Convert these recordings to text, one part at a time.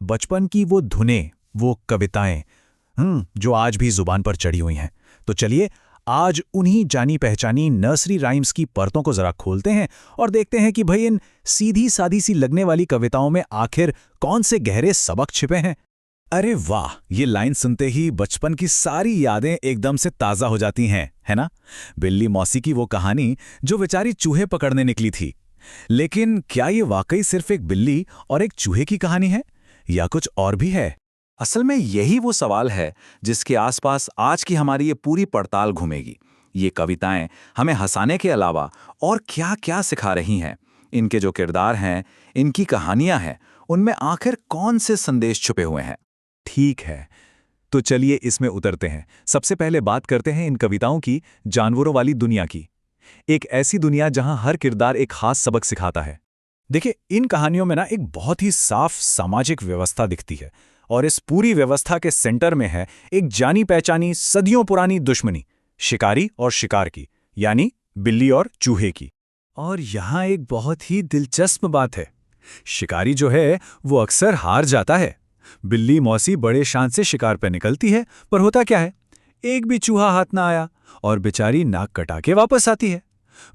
बचपन की वो धुनें, वो कविताएं जो आज भी जुबान पर चढ़ी हुई हैं। तो चलिए आज उन्हीं जानी पहचानी नर्सरी राइम्स की परतों को जरा खोलते हैं और देखते हैं कि भाई इन सीधी सादी सी लगने वाली कविताओं में आखिर कौन से गहरे सबक छिपे हैं। अरे वाह, ये लाइन सुनते ही बचपन की सारी यादें एकदम से ताज़ा हो जाती हैं, है ना? बिल्ली मौसी की वो कहानी जो बेचारी चूहे पकड़ने निकली थी। लेकिन क्या ये वाकई सिर्फ एक बिल्ली और एक चूहे की कहानी है या कुछ और भी है? असल में यही वो सवाल है जिसके आसपास आज की हमारी ये पूरी पड़ताल घूमेगी। ये कविताएं हमें हंसाने के अलावा और क्या-क्या सिखा रही हैं। इनके जो किरदार हैं, इनकी कहानियां हैं, उनमें आखिर कौन से संदेश छुपे हुए हैं। ठीक है, तो चलिए इसमें उतरते हैं। सबसे पहले बात करते हैं इन कविताओं की जानवरों वाली दुनिया की। एक ऐसी दुनिया जहां हर किरदार एक खास सबक सिखाता है। देखिए, इन कहानियों में ना एक बहुत ही साफ सामाजिक व्यवस्था दिखती है और इस पूरी व्यवस्था के सेंटर में है एक जानी पहचानी सदियों पुरानी दुश्मनी, शिकारी और शिकार की, यानी बिल्ली और चूहे की। और यहाँ एक बहुत ही दिलचस्प बात है, शिकारी जो है वो अक्सर हार जाता है। बिल्ली मौसी बड़े शान से शिकार पर निकलती है, पर होता क्या है, एक भी चूहा हाथ ना आया और बेचारी नाक कटा के वापस आती है।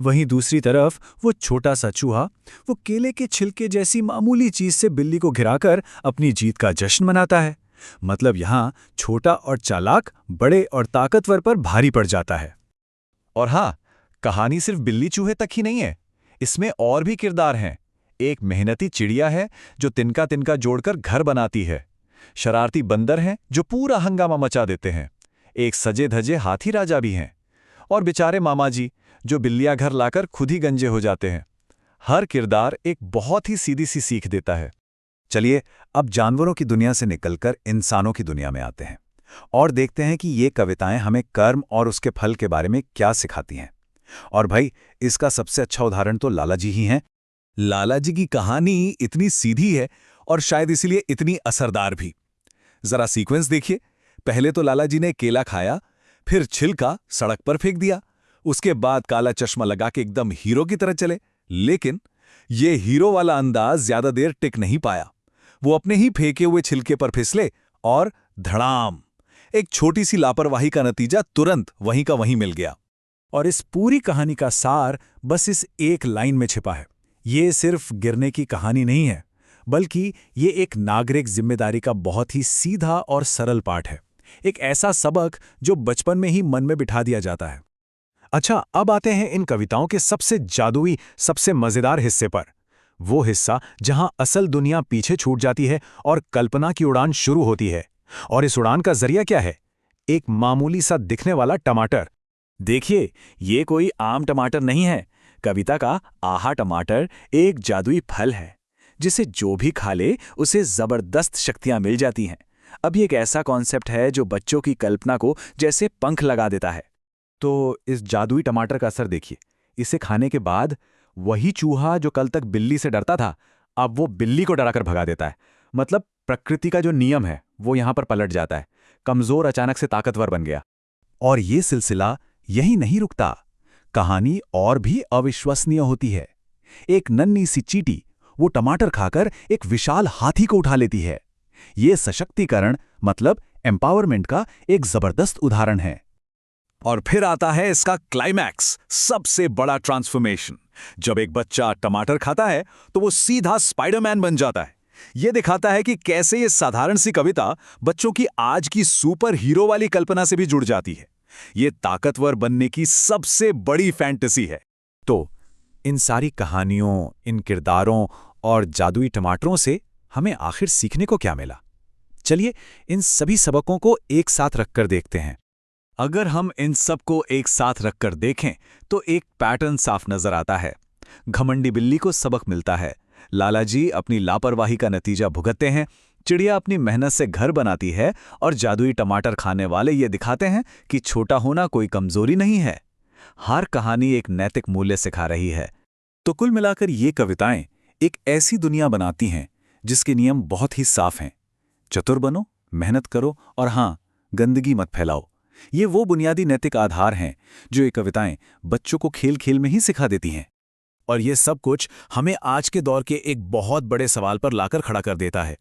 वहीं दूसरी तरफ वो छोटा सा चूहा, वो केले के छिलके जैसी मामूली चीज से बिल्ली को घिराकर अपनी जीत का जश्न मनाता है। मतलब यहाँ छोटा और चालाक बड़े और ताकतवर पर भारी पड़ जाता है। और हाँ, कहानी सिर्फ बिल्ली चूहे तक ही नहीं है, इसमें और भी किरदार हैं। एक मेहनती चिड़िया है जो तिनका तिनका जोड़कर घर बनाती है। शरारती बंदर हैं जो पूरा हंगामा मचा देते हैं। एक सजे धजे हाथी राजा भी हैं। और बेचारे मामा जी जो बिल्लियां घर लाकर खुद ही गंजे हो जाते हैं। हर किरदार एक बहुत ही सीधी सी सीख देता है। चलिए अब जानवरों की दुनिया से निकलकर इंसानों की दुनिया में आते हैं और देखते हैं कि ये कविताएं हमें कर्म और उसके फल के बारे में क्या सिखाती हैं। और भाई, इसका सबसे अच्छा उदाहरण तो लाला जी ही हैं। लाला जी की कहानी इतनी सीधी है और शायद इसीलिए इतनी असरदार भी। जरा सीक्वेंस देखिए। पहले तो लाला जी ने केला खाया, फिर छिलका सड़क पर फेंक दिया, उसके बाद काला चश्मा लगा के एकदम हीरो की तरह चले। लेकिन ये हीरो वाला अंदाज ज्यादा देर टिक नहीं पाया। वो अपने ही फेंके हुए छिलके पर फिसले और धड़ाम, एक छोटी सी लापरवाही का नतीजा तुरंत वहीं का वहीं मिल गया। और इस पूरी कहानी का सार बस इस एक लाइन में छिपा है। ये सिर्फ गिरने की कहानी नहीं है, बल्कि ये एक नागरिक जिम्मेदारी का बहुत ही सीधा और सरल पाठ है। एक ऐसा सबक जो बचपन में ही मन में बिठा दिया जाता है। अच्छा, अब आते हैं इन कविताओं के सबसे जादुई, सबसे मजेदार हिस्से पर। वो हिस्सा जहां असल दुनिया पीछे छूट जाती है और कल्पना की उड़ान शुरू होती है। और इस उड़ान का जरिया क्या है? एक मामूली सा दिखने वाला टमाटर। देखिए, ये कोई आम टमाटर नहीं है। कविता का आहा टमाटर एक जादुई फल है जिसे जो भी खा ले उसे जबरदस्त शक्तियां मिल जाती हैं। अब ये एक ऐसा कॉन्सेप्ट है जो बच्चों की कल्पना को जैसे पंख लगा देता है। तो इस जादुई टमाटर का असर देखिए। इसे खाने के बाद वही चूहा जो कल तक बिल्ली से डरता था, अब वो बिल्ली को डराकर भगा देता है। मतलब प्रकृति का जो नियम है वो यहां पर पलट जाता है। कमजोर अचानक से ताकतवर बन गया। और ये सिलसिला यही नहीं रुकता। कहानी और भी अविश्वसनीय होती है। एक नन्ही सी चींटी वो टमाटर खाकर एक विशाल हाथी को उठा लेती है। ये सशक्तिकरण, मतलब एम्पावरमेंट का एक जबरदस्त उदाहरण है। और फिर आता है इसका क्लाइमैक्स, सबसे बड़ा ट्रांसफॉर्मेशन। जब एक बच्चा टमाटर खाता है तो वो सीधा स्पाइडरमैन बन जाता है। ये दिखाता है कि कैसे ये साधारण सी कविता बच्चों की आज की सुपर हीरो वाली कल्पना से भी जुड़ जाती है। ये ताकतवर बनने की सबसे बड़ी फैंटेसी है। तो इन सारी कहानियों, इन किरदारों और जादुई टमाटरों से हमें आखिर सीखने को क्या मिला? चलिए इन सभी सबकों को एक साथ रखकर देखते हैं। अगर हम इन सब को एक साथ रखकर देखें तो एक पैटर्न साफ नजर आता है। घमंडी बिल्ली को सबक मिलता है, लाला जी अपनी लापरवाही का नतीजा भुगतते हैं, चिड़िया अपनी मेहनत से घर बनाती है और जादुई टमाटर खाने वाले ये दिखाते हैं कि छोटा होना कोई कमजोरी नहीं है। हर कहानी एक नैतिक मूल्य सिखा रही है। तो कुल मिलाकर ये कविताएं एक ऐसी दुनिया बनाती हैं जिसके नियम बहुत ही साफ हैं। चतुर बनो, मेहनत करो और हाँ, गंदगी मत फैलाओ। ये वो बुनियादी नैतिक आधार हैं जो ये कविताएं बच्चों को खेल खेल में ही सिखा देती हैं। और ये सब कुछ हमें आज के दौर के एक बहुत बड़े सवाल पर लाकर खड़ा कर देता है।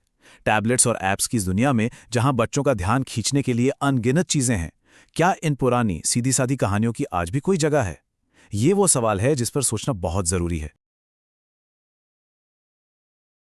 टैबलेट्स और ऐप्स की इस दुनिया में जहां बच्चों का ध्यान खींचने के लिए अनगिनत चीजें हैं, क्या इन पुरानी सीधी-सादी कहानियों की आज भी कोई जगह है? ये वो सवाल है जिस पर सोचना बहुत जरूरी है।